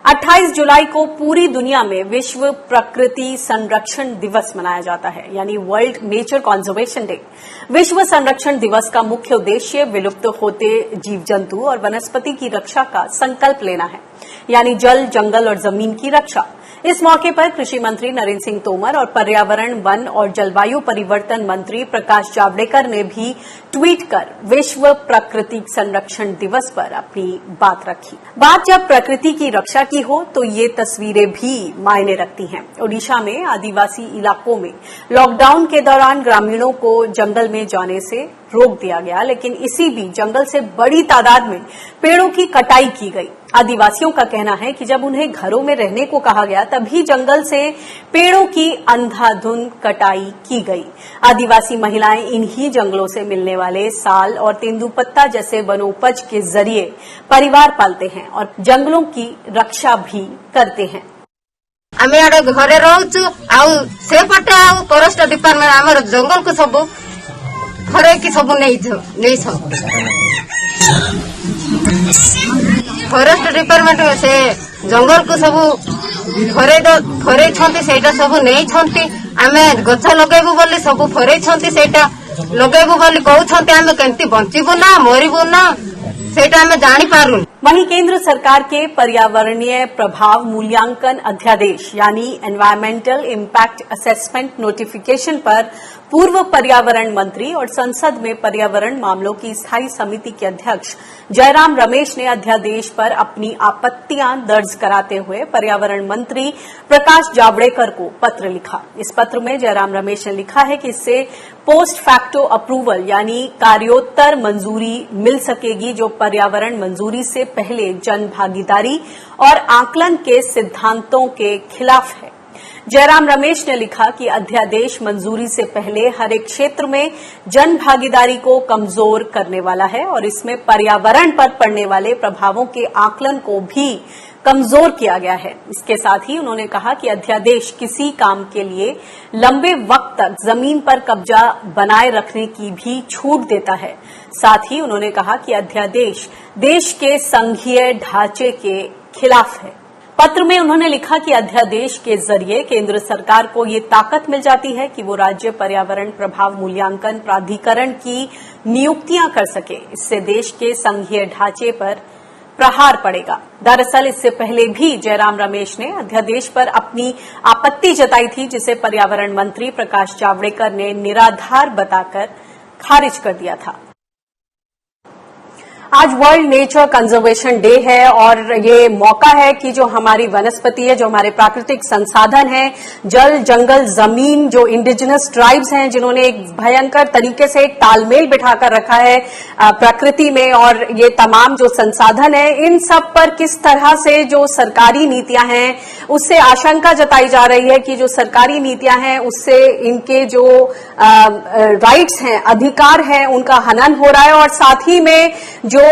28 जुलाई को पूरी दुनिया में विश्व प्रकृति संरक्षण दिवस मनाया जाता है, यानी वर्ल्ड नेचर कंजर्वेशन डे। विश्व संरक्षण दिवस का मुख्य उद्देश्य विलुप्त होते जीव जंतु और वनस्पति की रक्षा का संकल्प लेना है, यानी जल, जंगल और जमीन की रक्षा। इस मौके पर कृषि मंत्री नरेंद्र सिंह तोमर और पर्यावरण, वन और जलवायु परिवर्तन मंत्री प्रकाश जावड़ेकर ने भी ट्वीट कर विश्व प्रकृति संरक्षण दिवस पर अपनी बात रखी। बात जब प्रकृति की रक्षा की हो तो ये तस्वीरें भी मायने रखती हैं। ओडिशा में आदिवासी इलाकों में लॉकडाउन के दौरान ग्रामीणों को जंगल में जाने से रोक दिया गया, लेकिन इसी बीच जंगल से बड़ी तादाद में पेड़ों की कटाई की गई। आदिवासियों का कहना है कि जब उन्हें घरों में रहने को कहा गया तभी जंगल से पेड़ों की अंधाधुंध कटाई की गई। आदिवासी महिलाएं इन्हीं जंगलों से मिलने वाले साल और तेंदुपत्ता जैसे वनोपज के जरिए परिवार पालते हैं और जंगलों की रक्षा भी करते हैं। आमे आडे घरे रहउछु आउ सेपटे आउ फॉरेस्ट डिपार्टमेंट हमर जंगल को सब घरे की सब नहीं सब फॉरेस्ट डिपार्टमेंट से जंगल को सब फरे छंती सेटा सब नहीं छंती। आमे गछ लगेबु बोली सब फरे छंती सेटा लगेबु बोली कहउछंती। आमे केंती बंचिबु ना मरिबु ना सेटा आमे जानि पारुन। वहीं केंद्र सरकार के पर्यावरणीय प्रभाव मूल्यांकन अध्यादेश यानी एनवायरमेंटल इम्पैक्ट असेसमेंट नोटिफिकेशन पर पूर्व पर्यावरण मंत्री और संसद में पर्यावरण मामलों की स्थायी समिति के अध्यक्ष जयराम रमेश ने अध्यादेश पर अपनी आपत्तियां दर्ज कराते हुए पर्यावरण मंत्री प्रकाश जावड़ेकर को पत्र लिखा। इस पत्र में जयराम रमेश ने लिखा है कि इससे पोस्ट फैक्टो अप्रूवल यानी कार्योत्तर मंजूरी मिल सकेगी, जो पर्यावरण मंजूरी से पहले जन भागीदारी और आकलन के सिद्धांतों के खिलाफ है। जयराम रमेश ने लिखा कि अध्यादेश मंजूरी से पहले हर एक क्षेत्र में जन भागीदारी को कमजोर करने वाला है और इसमें पर्यावरण पर पड़ने वाले प्रभावों के आकलन को भी कमजोर किया गया है। इसके साथ ही उन्होंने कहा कि अध्यादेश किसी काम के लिए लंबे वक्त तक जमीन पर कब्जा बनाए रखने की भी छूट देता है। साथ ही उन्होंने कहा कि अध्यादेश देश के संघीय ढांचे के खिलाफ है। पत्र में उन्होंने लिखा कि अध्यादेश के जरिए केंद्र सरकार को ये ताकत मिल जाती है कि वो राज्य पर्यावरण प्रभाव मूल्यांकन प्राधिकरण की नियुक्तियां कर सके। इससे देश के संघीय ढांचे पर प्रहार पड़ेगा। दरअसल इससे पहले भी जयराम रमेश ने अध्यादेश पर अपनी आपत्ति जताई थी, जिसे पर्यावरण मंत्री प्रकाश जावड़ेकर ने निराधार बताकर खारिज कर दिया था। आज वर्ल्ड नेचर कंजर्वेशन डे है और ये मौका है कि जो हमारी वनस्पति है, जो हमारे प्राकृतिक संसाधन है, जल, जंगल, जमीन, जो इंडिजिनस ट्राइब्स हैं जिन्होंने एक भयंकर तरीके से एक तालमेल बिठाकर रखा है प्रकृति में, और ये तमाम जो संसाधन है इन सब पर किस तरह से जो सरकारी नीतियां हैं उससे आशंका जताई जा रही है कि जो सरकारी नीतियां हैं उससे इनके जो राइट्स हैं, अधिकार हैं, उनका हनन हो रहा है और साथ ही में जो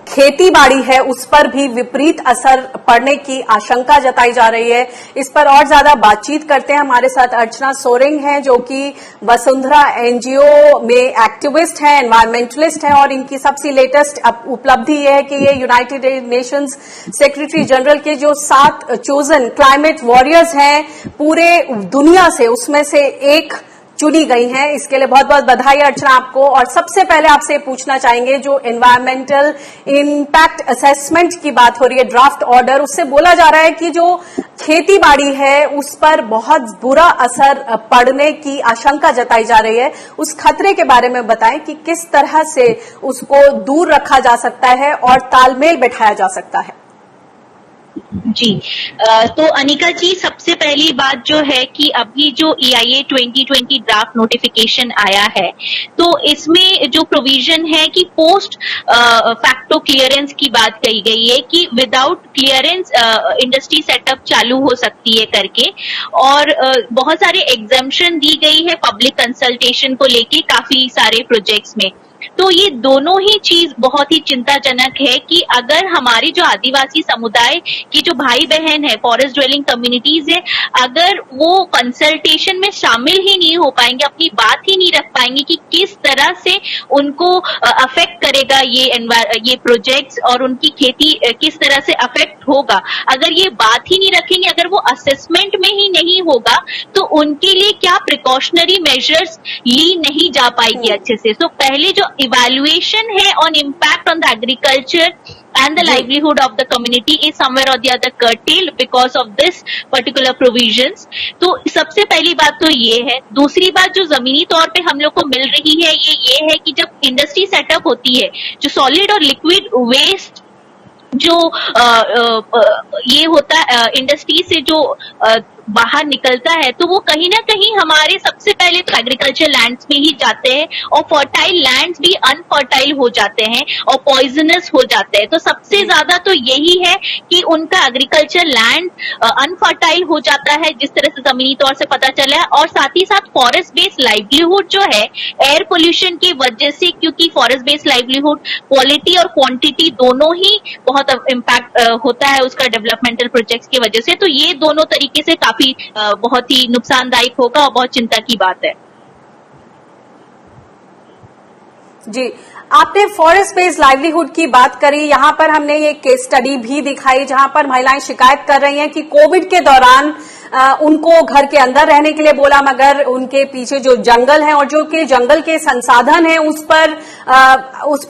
खेती बाड़ी है उस पर भी विपरीत असर पड़ने की आशंका जताई जा रही है। इस पर और ज्यादा बातचीत करते हैं। हमारे साथ अर्चना सोरेंग हैं जो कि वसुंधरा एनजीओ में एक्टिविस्ट हैं, एनवायरमेंटलिस्ट हैं और इनकी सबसे लेटेस्ट उपलब्धि यह है कि ये यूनाइटेड नेशंस सेक्रेटरी जनरल के जो 7 चोजन क्लाइमेट वॉरियर्स हैं पूरे दुनिया से, उसमें से एक चुनी गई हैं। इसके लिए बहुत बहुत बधाई अर्चना आपको। और सबसे पहले आपसे पूछना चाहेंगे, जो एनवायरमेंटल इम्पैक्ट असेसमेंट की बात हो रही है, ड्राफ्ट ऑर्डर, उससे बोला जा रहा है कि जो खेती बाड़ी है उस पर बहुत बुरा असर पड़ने की आशंका जताई जा रही है। उस खतरे के बारे में बताएं कि किस तरह से उसको दूर रखा जा सकता है और तालमेल बैठाया जा सकता है। जी, तो अनिका जी, सबसे पहली बात जो है कि अभी जो EIA 2020 ड्राफ्ट नोटिफिकेशन आया है, तो इसमें जो प्रोविजन है कि पोस्ट फैक्टो क्लियरेंस की बात कही गई है कि विदाउट क्लियरेंस इंडस्ट्री सेटअप चालू हो सकती है करके, और बहुत सारे एग्जम्पशन दी गई है पब्लिक कंसल्टेशन को लेके काफी सारे प्रोजेक्ट्स में। तो ये दोनों ही चीज बहुत ही चिंताजनक है कि अगर हमारे जो आदिवासी समुदाय की जो भाई बहन है, फॉरेस्ट ड्वेलिंग कम्युनिटीज है, अगर वो कंसल्टेशन में शामिल ही नहीं हो पाएंगे, अपनी बात ही नहीं रख पाएंगे कि किस तरह से उनको अफेक्ट करेगा ये प्रोजेक्ट्स और उनकी खेती किस तरह से अफेक्ट होगा, अगर ये बात ही नहीं रखेंगे, अगर वो असेसमेंट में ही नहीं होगा, तो उनके लिए क्या प्रिकॉशनरी मेजर्स ली नहीं जा पाएगी अच्छे से। तो पहले जो इवैल्यूएशन है on impact on the agriculture and the livelihood of the community is somewhere or the other curtailed because of this particular provisions। तो सबसे पहली बात तो ये है। दूसरी बात जो जमीनी तौर पे हम लोग को मिल रही है ये है कि जब इंडस्ट्री सेटअप होती है, जो सॉलिड और लिक्विड वेस्ट जो ये होता है इंडस्ट्री से जो बाहर निकलता है, तो वो कहीं ना कहीं हमारे सबसे पहले तो एग्रीकल्चर लैंड्स में ही जाते हैं और फर्टाइल लैंड्स भी अनफर्टाइल हो जाते हैं और पॉइजनस हो जाते हैं। तो सबसे ज्यादा तो यही है कि उनका एग्रीकल्चर लैंड अनफर्टाइल हो जाता है, जिस तरह से जमीनी तौर से पता चला है। और साथ ही साथ फॉरेस्ट बेस्ड लाइवलीहुड जो है एयर पोल्यूशन की वजह से, क्योंकि फॉरेस्ट बेस्ड लाइवलीहुड क्वालिटी और क्वांटिटी दोनों ही बहुत इम्पैक्ट होता है उसका डेवलपमेंटल प्रोजेक्ट्स की वजह से। तो ये दोनों तरीके से काफी बहुत ही नुकसानदायक होगा और बहुत चिंता की बात है। जी, आपने फॉरेस्ट बेस्ड लाइवलीहुड की बात करी। यहाँ पर हमने ये केस स्टडी भी दिखाई जहां पर महिलाएं शिकायत कर रही हैं कि कोविड के दौरान उनको घर के अंदर रहने के लिए बोला, मगर उनके पीछे जो जंगल है और जो कि जंगल के संसाधन है उस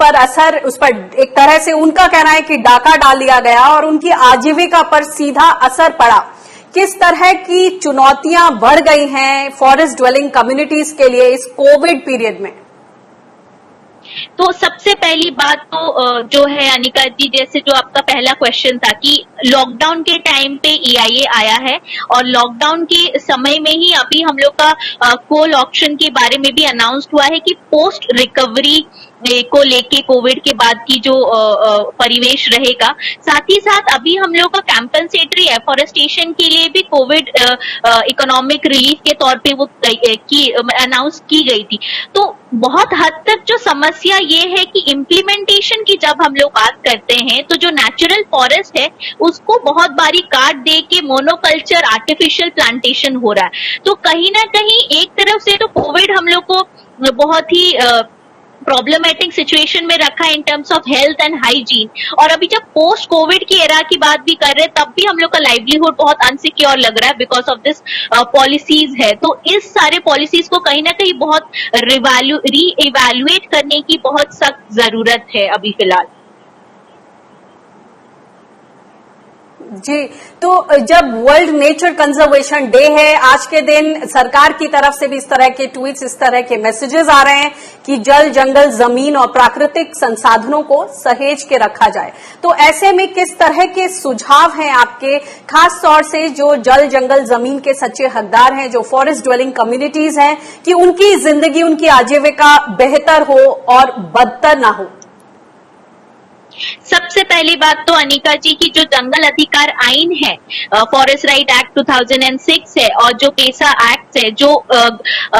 पर एक तरह से उनका कहना है कि डाका डाल दिया गया और उनकी आजीविका पर सीधा असर पड़ा। किस तरह की चुनौतियां बढ़ गई हैं फॉरेस्ट ड्वेलिंग कम्युनिटीज के लिए इस कोविड पीरियड में? तो सबसे पहली बात तो जो है अनिका जी, जैसे जो आपका पहला क्वेश्चन था कि लॉकडाउन के टाइम पे EIA आया है और लॉकडाउन के समय में ही अभी हम लोग का कोल ऑक्शन के बारे में भी अनाउंस्ड हुआ है कि पोस्ट रिकवरी को लेके कोविड के बाद की जो परिवेश रहेगा। साथ ही साथ अभी हम लोग का कैंपेंसेटरी एफॉरेस्टेशन के लिए भी कोविड इकोनॉमिक रिलीफ के तौर पे वो अनाउंस की गई थी। तो बहुत हद तक जो समस्या ये है कि इम्प्लीमेंटेशन की जब हम लोग बात करते हैं तो जो नेचुरल फॉरेस्ट है उसको बहुत बारी काट दे के मोनोकल्चर आर्टिफिशियल प्लांटेशन हो रहा है। तो कहीं ना कहीं एक तरफ से तो कोविड हम लोग को बहुत ही प्रॉब्लमेटिक सिचुएशन में रखा in terms of health and hygiene, और अभी जब पोस्ट कोविड की एरा की बात भी कर रहे हैं तब भी हम लोग का लाइवलीहुड बहुत अनसिक्योर लग रहा है बिकॉज ऑफ दिस पॉलिसीज है। तो इस सारे पॉलिसीज को कहीं ना कहीं बहुत री इवैल्यूएट करने की बहुत सख्त जरूरत है अभी फिलहाल। जी, तो जब वर्ल्ड नेचर कंजर्वेशन डे है आज के दिन, सरकार की तरफ से भी इस तरह के ट्वीट्स, इस तरह के मैसेजेस आ रहे हैं कि जल, जंगल, जमीन और प्राकृतिक संसाधनों को सहेज के रखा जाए। तो ऐसे में किस तरह के सुझाव हैं आपके, खास तौर से जो जल, जंगल, जमीन के सच्चे हकदार हैं, जो फॉरेस्ट ड्वेलिंग कम्युनिटीज हैं, कि उनकी जिंदगी, उनकी आजीविका बेहतर हो और बदतर ना हो? सबसे पहली बात तो अनिका जी की जो जंगल अधिकार आइन है, फॉरेस्ट राइट एक्ट 2006 है, और जो पेसा एक्ट है जो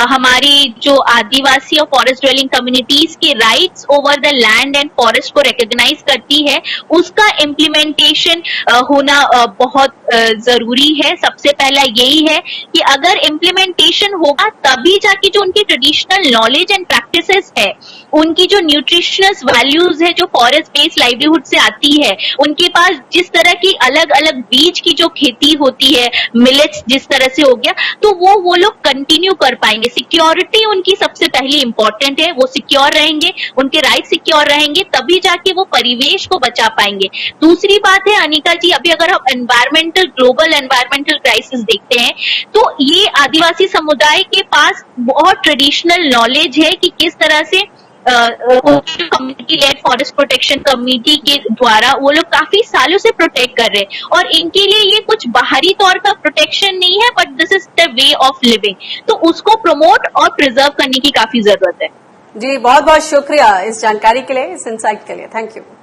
हमारी जो आदिवासी और फॉरेस्ट ड्वेलिंग कम्युनिटीज के rights over the land and forest को रिकॉग्नाइज करती है, उसका इम्प्लीमेंटेशन होना बहुत जरूरी है। सबसे पहला यही है कि अगर इम्प्लीमेंटेशन होगा तभी जाके जो उनकी ट्रेडिशनल नॉलेज एंड प्रैक्टिसेस है, उनकी जो न्यूट्रिशनस वैल्यूज है जो फॉरेस्ट बेस्ड लाइवलीहुड से आती है, उनके पास जिस तरह की अलग अलग बीज की जो खेती होती है, मिलेट्स जिस तरह से हो गया, तो वो लोग कंटिन्यू कर पाएंगे। सिक्योरिटी उनकी सबसे पहले इंपॉर्टेंट है, वो सिक्योर रहेंगे, उनके राइट सिक्योर रहेंगे, तभी जाके वो परिवेश को बचा पाएंगे। दूसरी बात है अनिका जी, अभी अगर हम ग्लोबल एनवायरमेंटल क्राइसिस देखते हैं तो ये आदिवासी समुदाय के पास बहुत ट्रेडिशनल नॉलेज है कि किस तरह से community lead forest protection committee के द्वारा वो लोग काफी सालों से प्रोटेक्ट कर रहे हैं, और इनके लिए ये कुछ बाहरी तौर का प्रोटेक्शन नहीं है, but this is the way of living. तो उसको प्रमोट और प्रिजर्व करने की काफी जरूरत है। जी, बहुत बहुत शुक्रिया इस जानकारी के लिए, इस इंसाइट के लिए। Thank you.